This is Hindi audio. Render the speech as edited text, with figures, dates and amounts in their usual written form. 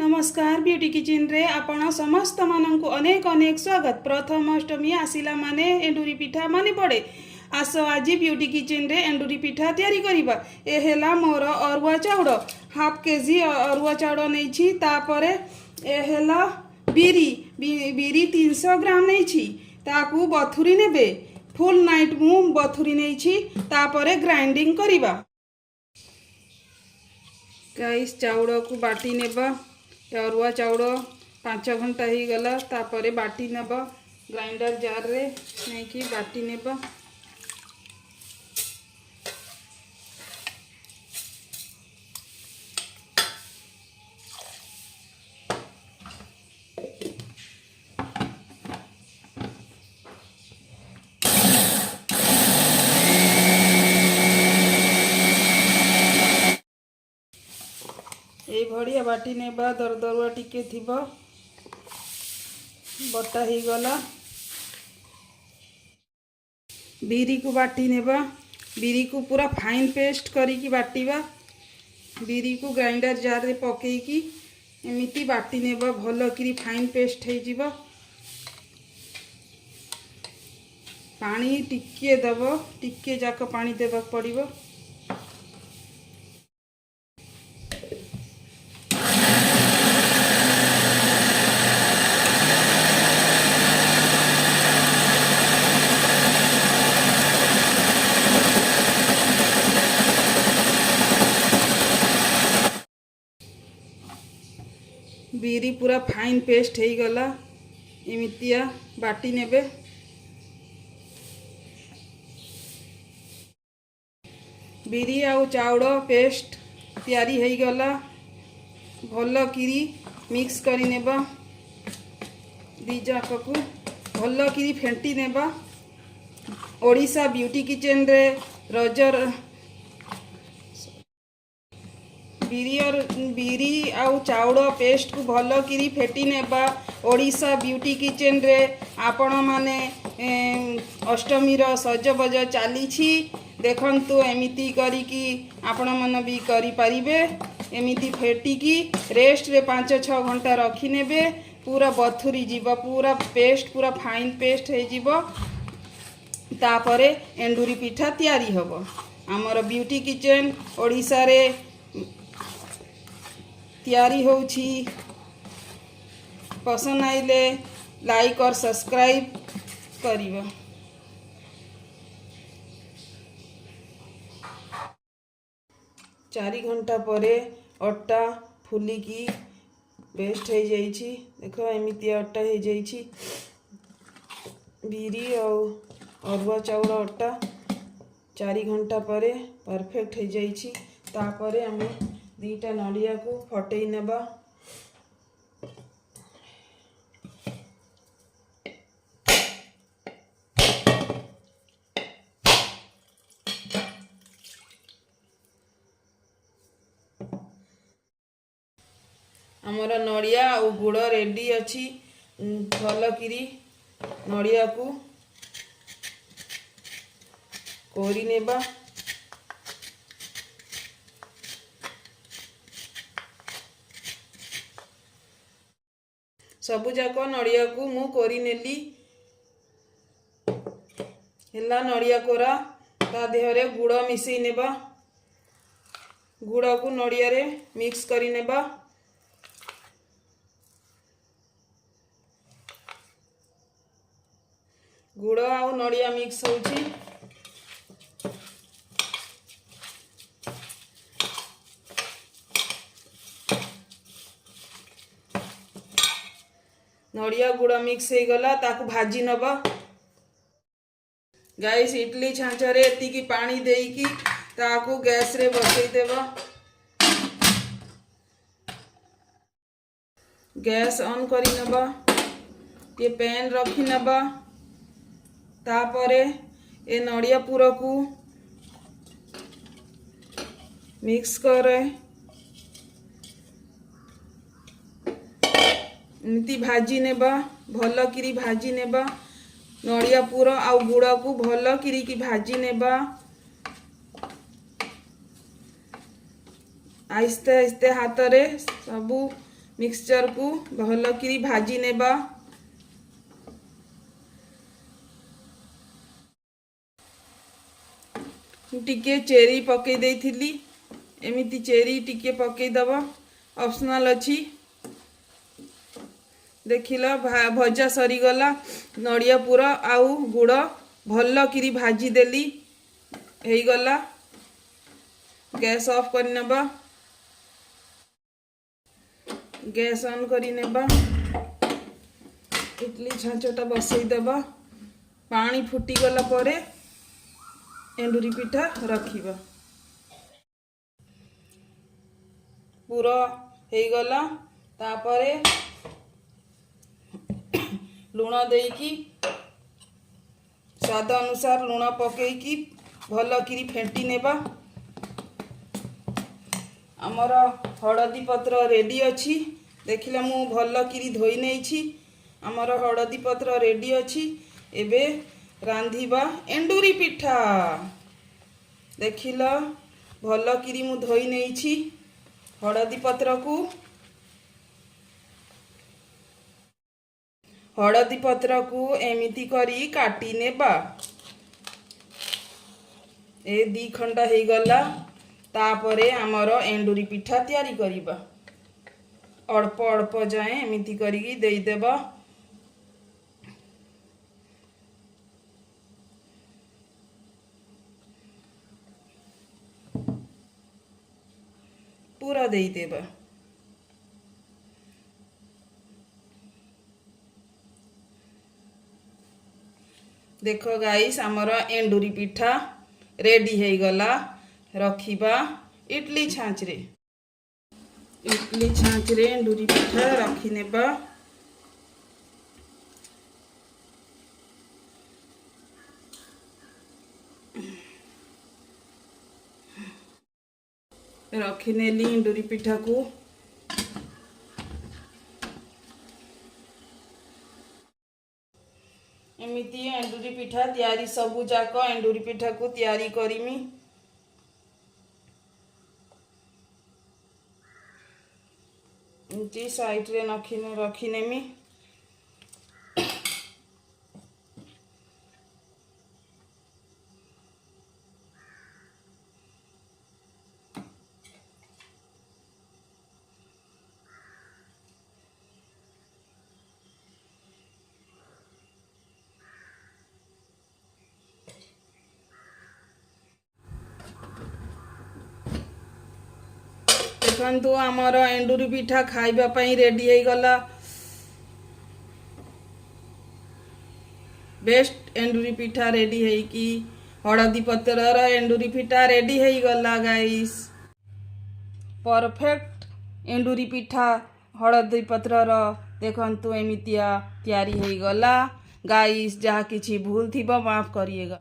नमस्कार ब्यूटी किचन रे आपण समस्त मानक अनेक अनेक स्वागत। प्रथम अष्टमी आसिला माने एंडुरी पिठा माने पड़े। आस आज ब्यूटी किचन रे एंडुरी पिठा तैयारी करिबा। ए हेला मोर अरुआ चाउड़ हाफ केजी अरुआ चाउड़ नहीं छी। तापरे ए हेला बिरी बिरी 300 ग्राम नहीं छी। ताकू बथुरी नेबे फुल नाइट मु बथुरी नहीं छी। तापरे ग्राइंडिंग करिबा। गाइस चाउड़ को बाटी नेबा। अरुआ चाउड़ 5 घंटा ही गला। तापरे बाटी नेबा ग्राइंडर जार रे नहीं कि बाटी नेबा। ये भड़िया बाटी नेबा दरदरुआ टिके थिबा बटा ही गला। बिरी को बाटी नेबा। बिरी को पूरा फाइन पेस्ट करी की बाटीबा। बिरी को ग्राइंडर जार रे पकई की एमिति बाटी नेबा। भलो करी फाइन पेस्ट हे जिवो। पानी टिके दबो। टिके जाक पानी देबा पड़िबो। बिरी पूरा फाइन पेस्ट हो गला। एमितिया बाटी नेबे। बिरी आउ चाउड़ पेस्ट तैयारी हो गला। भलो किरी मिक्स करी नेबा। दी जाक को भलो किरी फेंटी नेबा। ओडिशा ब्यूटी किचन रे रजर बिरी आउ चाउड़ पेस्ट को भलो किरी फेटी नेबा। ओडिशा ब्यूटी किचन रे आपण माने अष्टमी रो सजबज चली छी। देखंतु एमिति करी की आपण मन भी करी परिबे। एमिति फेटी की रेस्ट रे 5-6 घंटा रखी नेबे। पूरा बथुरी जीव। पूरा पेस्ट पूरा फाइन पेस्ट हे जीव। तापरे एंडुरी पिठा तैयारी हबो। हमर ब्यूटी किचन ओडिशा रे तैयारी होउछि। पसंद आइले लाइक और सब्सक्राइब करिबा। चारि घंटा परे अट्टा फुली की पेस्ट हो जाइछि। देखो एमिति अट्टा हो जाइछि। बिरी और अरुआ चाउड़ अट्टा 4 घंटा परे परफेक्ट हो जाइछि। तापरे हमें 2टा नड़िया को फटई नेबा। हमर नड़िया और गुड़ रेडी अच्छी। भल किरी नड़िया को कोरी नेबा। सबु जाक नड़िया को मु कोरी नेली। हेला नड़िया कोरा ता देहरे गुड़ मिसई नेबा। गुड़ को नड़िया रे मिक्स करी नेबा। गुड़ आउ नड़िया मिक्स होउछि। नड़िया गुड़ मिक्स हो गला। ताकू भाजी नबा। गाइस इडली छांचरे एति की पानी देई की ताकू गैस रे बसई देबा। गैस ऑन करी नबा। ये पैन रखी नबा। तापरे ए नड़िया पूरा को मिक्स करे। एमती भाजी नेबा। भल किरी भाजी नेबा। नड़िया पूरा आउ गुड़ा को भल किरी की भाजी नेबा। आहिस्ते आहिस्ते हाथ रे सबू मिक्सचर को भल कि भाजी नेबा। टिके चेरी पकई देइथिली, एमिति चेरी टिके पकई दब, ऑप्शनल अछि। देखिल भजा सरीगला, नड़िया पूरा आउ गुड़ भल कि भाजी देली हो गला। गैस ऑफ कर नेबा, गैस ऑन करी नेबा। इडली छांचटा बसई देबा। पानी फुटी गला परे एंडुरी पिठा रखिबा। पूरा हो गला। तापरे लुण देकी स्वाद अनुसार लुण पकेकी भल कि फेंटी नेबा। आमर हळदी पत्र रेडी अछि। देखिले मु भल कि धोई नेछि। आमर हळदी पत्र रेडी अछि। एबे रांधिबा एंडुरी पिठा। देखिल भल कि मु धोई नेछि हळदी पत्र को। हळदी पत्र को एमिति करी काटी नेबा। ए दी खंडा हो गला। तापरे आमर एंडुरी पिठा तैयारी करिबा। अल्प अल्प जाए एमिति करी देई देबा। पूरा देई देबा। देखो गाइस आमर एंडुरी पिठा रेडी हो गला। रखिबा इडली छांच रे। इडली छांच रे एंडुरी पिठा रखी नेबा। रखी नेली एंडुरी पिठा को। एमिति एंडुरी पिठा तैयारी सबु जाक एंडुरी पिठा को तैयारी करिमी। इनती साइड रे रखी नेमी। देखंतु आमर एंडुरी पिठा खाइबा पई रेडी हो गला। बेस्ट एंडुरी पिठा रेडी है कि हळदी पत्रर एंडुरी पिठा रेडी हो गला गाइस। परफेक्ट एंडुरी पिठा हळदी पत्रर देखंतु एमितिया तैयारी हो गला। गाइस जहाँ किछि भूल थिबा माफ करिएगा।